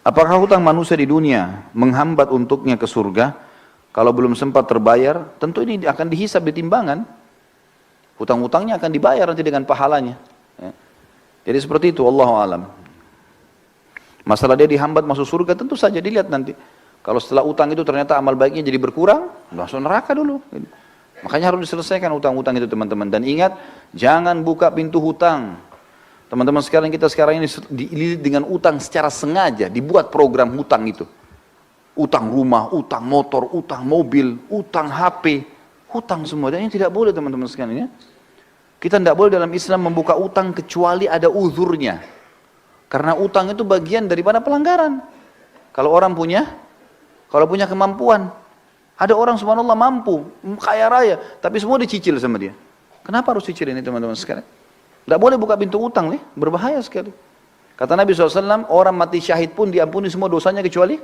Apakah hutang manusia di dunia menghambat untuknya ke surga? Kalau belum sempat terbayar, tentu ini akan dihisab di timbangan. Hutang-hutangnya akan dibayar nanti dengan pahalanya. Ya. Jadi seperti itu, Wallahu a'lam. Masalah dia dihambat masuk surga, tentu saja dilihat nanti. Kalau setelah utang itu ternyata amal baiknya jadi berkurang, langsung neraka dulu. Makanya harus diselesaikan utang-utang itu teman-teman. Dan ingat, jangan buka pintu hutang. Teman-teman sekalian, kita sekarang ini dililit dengan utang secara sengaja, dibuat program hutang itu. Utang rumah, utang motor, utang mobil, utang HP, hutang semua. Dan ini tidak boleh teman-teman sekalian ya. Kita tidak boleh dalam Islam membuka utang kecuali ada uzurnya. Karena utang itu bagian daripada pelanggaran. Kalau orang punya kemampuan. Ada orang subhanallah mampu, kaya raya, tapi semua dicicil sama dia. Kenapa harus cicil ini teman-teman sekalian? Tidak boleh buka pintu utang nih, berbahaya sekali. Kata Nabi SAW, orang mati syahid pun diampuni semua dosanya kecuali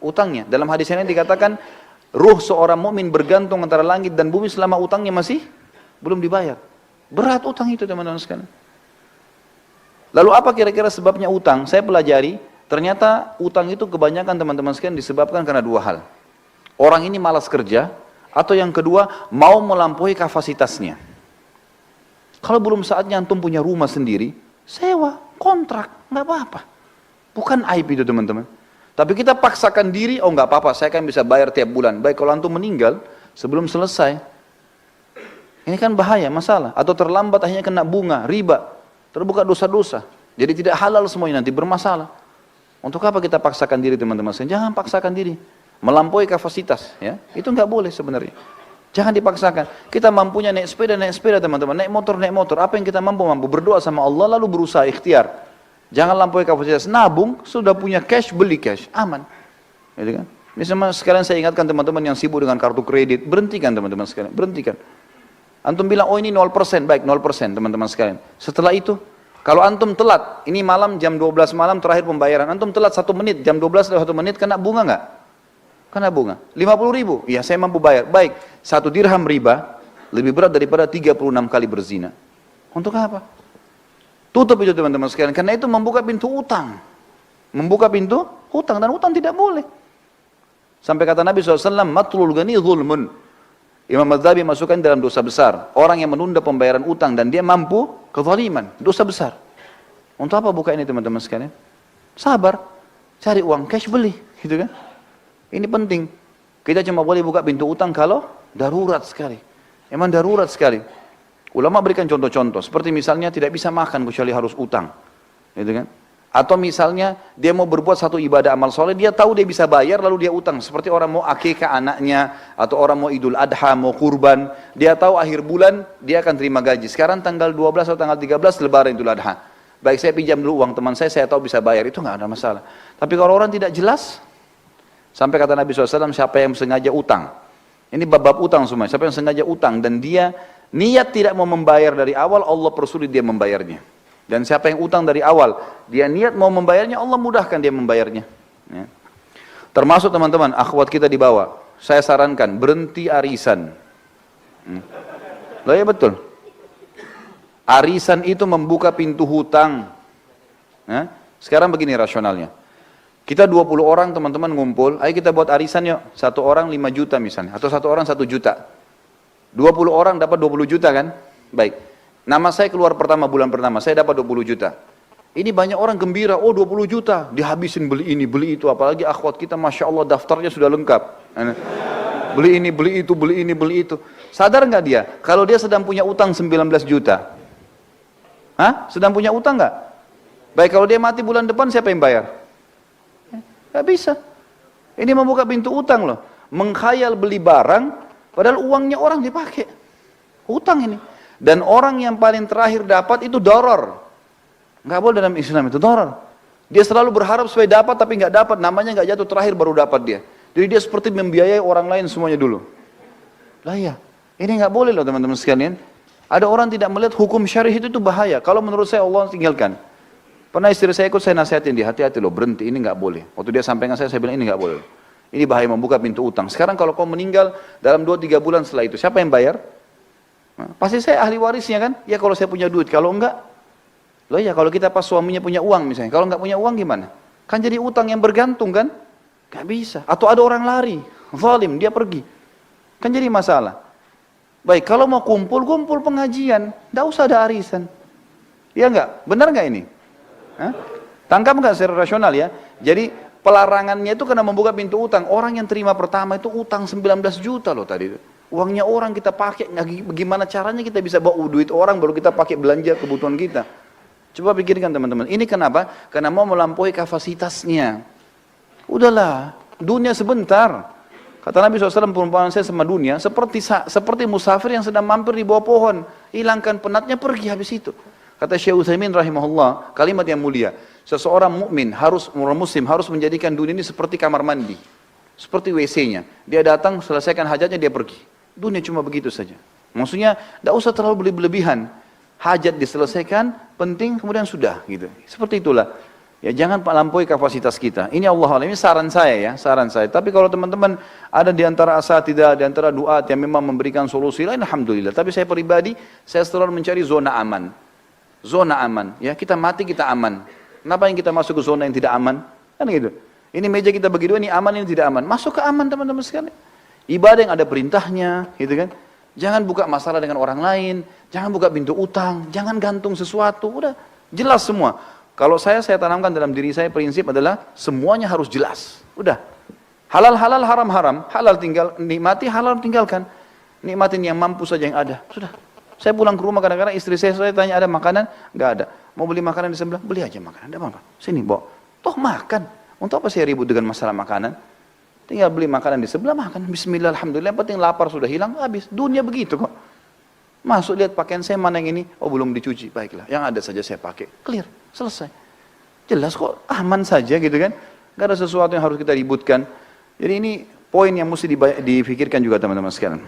utangnya. Dalam hadis ini dikatakan, ruh seorang mukmin bergantung antara langit dan bumi selama utangnya masih belum dibayar. Berat utang itu teman-teman sekalian. Lalu apa kira-kira sebabnya utang? Saya pelajari, ternyata utang itu kebanyakan teman-teman sekalian disebabkan karena dua hal. Orang ini malas kerja, atau yang kedua, mau melampaui kapasitasnya. Kalau belum saatnya antum punya rumah sendiri, sewa, kontrak, nggak apa-apa. Bukan aib itu teman-teman. Tapi kita paksakan diri, oh nggak apa-apa, saya kan bisa bayar tiap bulan. Baik kalau antum meninggal, sebelum selesai. Ini kan bahaya, masalah. Atau terlambat akhirnya kena bunga, riba. Terbuka dosa-dosa. Jadi tidak halal semuanya nanti, bermasalah. Untuk apa kita paksakan diri teman-teman? Jangan paksakan diri. Melampaui kapasitas, ya itu nggak boleh sebenarnya. Jangan dipaksakan. Kita mampunya naik sepeda teman-teman. Naik motor. Apa yang kita mampu berdoa sama Allah lalu berusaha ikhtiar. Jangan lampaui kapasitas. Nabung, sudah punya cash, beli cash, aman. Gitu kan? Ini sama sekalian saya ingatkan teman-teman yang sibuk dengan kartu kredit, berhentikan teman-teman sekalian, berhentikan. Antum bilang, oh ini 0%, baik 0% teman-teman sekalian. Setelah itu, kalau antum telat, ini malam jam 12 malam terakhir pembayaran, antum telat 1 menit, jam 12 lewat 1 menit, kena bunga nggak? Kena bunga. 50.000, ya saya mampu bayar. Baik, 1 dirham riba lebih berat daripada 36 kali berzina. Untuk apa? Tutup itu teman-teman sekalian. Karena itu membuka pintu utang. Membuka pintu hutang, dan hutang tidak boleh. Sampai kata Nabi SAW, matlul ghani zulmun. Imam Madhabi masukkan dalam dosa besar. Orang yang menunda pembayaran utang dan dia mampu, kezaliman, dosa besar. Untuk apa buka ini teman-teman sekalian? Sabar, cari uang cash beli, gitu kan? Ini penting. Kita cuma boleh buka pintu utang kalau darurat sekali. Emang darurat sekali. Ulama berikan contoh-contoh. Seperti misalnya tidak bisa makan kecuali harus utang. Gitu kan? Atau misalnya dia mau berbuat satu ibadah amal soleh, dia tahu dia bisa bayar lalu dia utang. Seperti orang mau akikah anaknya, atau orang mau idul adha, mau kurban. Dia tahu akhir bulan dia akan terima gaji. Sekarang tanggal 12 atau tanggal 13 lebaran idul adha. Baik saya pinjam dulu uang teman saya tahu bisa bayar. Itu nggak ada masalah. Tapi kalau orang tidak jelas, sampai kata Nabi SAW, siapa yang sengaja utang. Ini bab-bab utang semua. Siapa yang sengaja utang dan dia niat tidak mau membayar dari awal, Allah persulit dia membayarnya. Dan siapa yang utang dari awal, dia niat mau membayarnya, Allah mudahkan dia membayarnya. Ya. Termasuk teman-teman, akhwat kita di bawah. Saya sarankan, berhenti arisan. Loh ya betul. Arisan itu membuka pintu hutang. Ya. Sekarang begini rasionalnya. Kita 20 orang teman-teman ngumpul, ayo kita buat arisan yuk. 1 orang 5 juta misalnya, atau 1 orang 1 juta. 20 orang dapat 20 juta kan? Baik. Nama saya keluar pertama, bulan pertama, saya dapat 20 juta. Ini banyak orang gembira, oh 20 juta, dihabisin beli ini, beli itu. Apalagi akhwat kita, Masya Allah daftarnya sudah lengkap. Beli ini, beli itu, beli ini, beli itu. Sadar nggak dia? Kalau dia sedang punya utang 19 juta. Hah? Sedang punya utang nggak? Baik, kalau dia mati bulan depan, siapa yang bayar? Gak bisa. Ini membuka pintu utang loh. Mengkhayal beli barang, padahal uangnya orang dipakai. Utang ini. Dan orang yang paling terakhir dapat itu doror. Gak boleh dalam Islam itu, doror. Dia selalu berharap supaya dapat, tapi gak dapat. Namanya gak jatuh terakhir baru dapat dia. Jadi dia seperti membiayai orang lain semuanya dulu. Lah ya, ini gak boleh loh teman-teman sekalian. Ada orang tidak melihat hukum syarih itu bahaya. Kalau menurut saya Allah tinggalkan. Pernah istri saya ikut, saya nasihatin dia, hati-hati loh, berhenti, ini nggak boleh. Waktu dia sampaikan saya bilang ini nggak boleh. Ini bahaya membuka pintu utang. Sekarang kalau kau meninggal dalam 2-3 bulan setelah itu, siapa yang bayar? Nah, pasti saya ahli warisnya kan? Ya kalau saya punya duit, kalau enggak, loh ya kalau kita pas suaminya punya uang misalnya, kalau nggak punya uang gimana? Kan jadi utang yang bergantung kan? Gak bisa. Atau ada orang lari, zalim, dia pergi. Kan jadi masalah. Baik, kalau mau kumpul pengajian. Gak usah ada arisan. Iya enggak? Benar enggak ini? Hah? Tangkap enggak secara rasional ya? Jadi pelarangannya itu karena membuka pintu utang. Orang yang terima pertama itu utang 19 juta loh tadi. Uangnya orang kita pakai, bagaimana caranya kita bisa bawa duit orang baru kita pakai belanja kebutuhan kita. Coba pikirkan teman-teman, ini kenapa? Karena mau melampaui kapasitasnya. Udahlah, dunia sebentar. Kata Nabi SAW, perumpamaan saya sama dunia, seperti musafir yang sedang mampir di bawah pohon. Hilangkan penatnya, pergi habis itu. Kata Syekh Utsaimin rahimahullah, kalimat yang mulia. Seseorang mukmin orang muslim harus menjadikan dunia ini seperti kamar mandi. Seperti WC-nya. Dia datang, selesaikan hajatnya, dia pergi. Dunia cuma begitu saja. Maksudnya, tidak usah terlalu berlebihan. Hajat diselesaikan, penting, kemudian sudah. Gitu. Seperti itulah. Ya jangan melampaui kapasitas kita. Ini Allah ini saran saya ya, saran saya. Tapi kalau teman-teman ada di antara asatidzah, di antara duat yang memang memberikan solusi lain, alhamdulillah. Tapi saya pribadi, saya selalu mencari zona aman. Zona aman. Ya kita mati kita aman. Kenapa yang kita masuk ke zona yang tidak aman? Kan gitu. Ini meja kita bagi dua, ini aman, ini tidak aman. Masuk ke aman teman-teman sekalian. Ibadah yang ada perintahnya, gitu kan. Jangan buka masalah dengan orang lain, jangan buka pintu utang, jangan gantung sesuatu, udah jelas semua. Kalau saya tanamkan dalam diri saya prinsip adalah semuanya harus jelas, udah. Halal halal, haram haram, halal tinggal nikmati, halal tinggalkan. Nikmatin yang mampu saja yang ada, sudah. Saya pulang ke rumah kadang-kadang istri saya tanya ada makanan, nggak ada. Mau beli makanan di sebelah, beli aja makanan, ada apa-apa. Sini bawa, toh makan. Untuk apa saya ribut dengan masalah makanan? Tinggal beli makanan di sebelah, makan. Bismillah, alhamdulillah, yang penting lapar sudah hilang, habis. Dunia begitu kok. Masuk lihat pakaian saya mana yang ini, oh belum dicuci, baiklah. Yang ada saja saya pakai, clear, selesai. Jelas kok, aman saja gitu kan. Gak ada sesuatu yang harus kita ributkan. Jadi ini poin yang mesti difikirkan juga teman-teman sekalian.